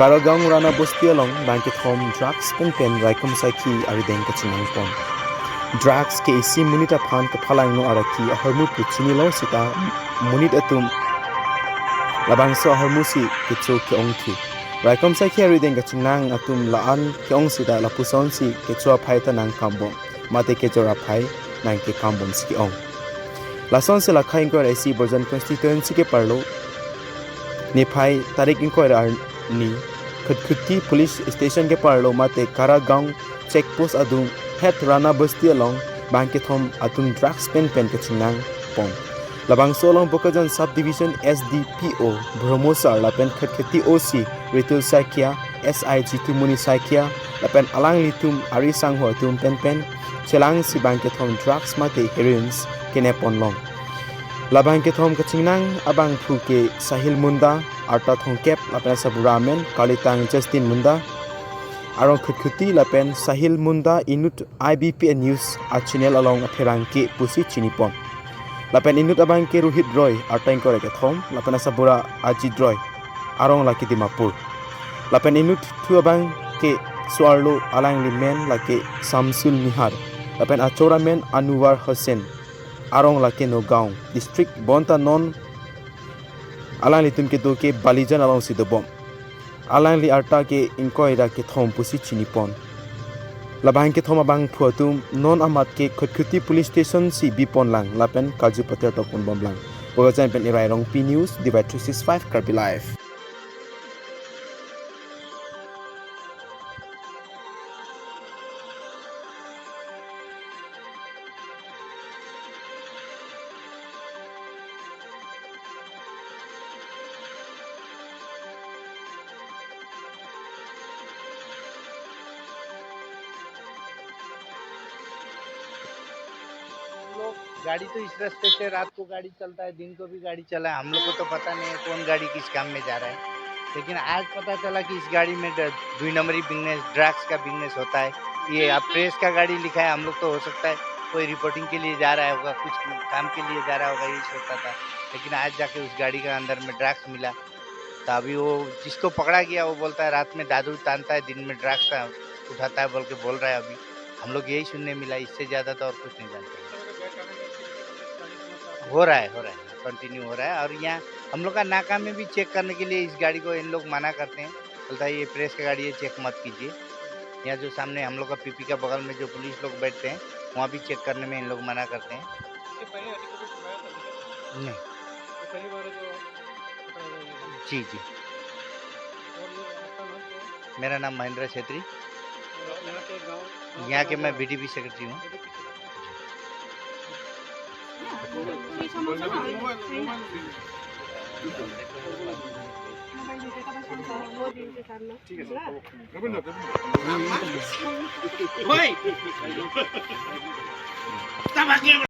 Karagang rana bosti along bangkit home drugs pen raikom saiki arideng kachinang pon. Drugs ke isi munita phan ke phalang no araki aharmu puchini lo sita munit atum labangso aharmusi ke cho ke ongthi. Raikom saiki arideng kachinang atum laan ke ong sita lapuson si ke cho phaita nang kambon. Mate ke jora phai nang ke kambon si ong. Lason se lakhai inko isi Borjan constituency ke parlo Niphai tarik inquiry ni khutki police station ke parlo mate Karagang checkpost adung het rana basti along bankethom atung drugs pen ke chinang pon labang solong bokajan subdivision SDPO Brahmosar lapen khutki OC Ritul Sakia SIG Tumuni Sakia lapen alang litum ari sangho tum pen chelang si bankethom drugs mate heroines kenepon long Labang ke thom kachingnang abang phu ke Sahil Munda arta thongkep lapen saburamen Kalitang Justin Munda arong khutkuti lapen Sahil Munda inut IBPN News channel along apherang ke pusi chinipon lapen inut abang ke Rohit Roy arta ingkore ke thom lapen sabura Ajit Roy arong laki Dimapur lapen inut thu abang ke Swarlo alang limen laki Samsul Nihar lapen achora men Anwar Hussain Arong lake Nogao district bonta non alang litum ke do ke balijan along sidobom alang li arta ke inkoira ke thom pusi chinipon labang ke thoma bang phuatum non amat ke khutkuti police station si bipon lang lapen kaju pater tokun bom lang bogajan pen irai rong P News DY365 KARBI live गाड़ी तो इस रास्ते से रात को गाड़ी चलता है, दिन को भी गाड़ी चला है। हम लोग को तो पता नहीं है कौन गाड़ी किस काम में जा रहा है, लेकिन आज पता चला कि इस गाड़ी में 2 नंबरी बिजनेस ड्रग्स का बिजनेस होता है। ये अब प्रेस का गाड़ी लिखा है, हम लोग तो हो सकता है कोई रिपोर्टिंग के लिए जा रहा होगा, कुछ काम के लिए जा रहा होगा, यही सोचता था। लेकिन आज जाके उस गाड़ी का अंदर में ड्रग्स मिला, तो अभी वो जिसको पकड़ा गया वो बोलता है रात में दारू तानता है, दिन में ड्रग्स उठाता है बोल के बोल रहा है। अभी हम लोग यही सुनने मिला, इससे ज़्यादा तो और कुछ नहीं जानते। हो रहा है कंटिन्यू हो रहा है। और यहाँ हम लोग का नाका में भी चेक करने के लिए इस गाड़ी को इन लोग मना करते हैं, बोलता है ये प्रेस का गाड़ी है, चेक मत कीजिए। यहाँ जो सामने हम लोग का पीपी का बगल में जो पुलिस लोग बैठते हैं, वहाँ भी चेक करने में इन लोग मना करते हैं। नहीं जी मेरा नाम महेंद्र छेत्री, यहाँ के मैं BDP सेक्रेटरी हूँ। ठीक है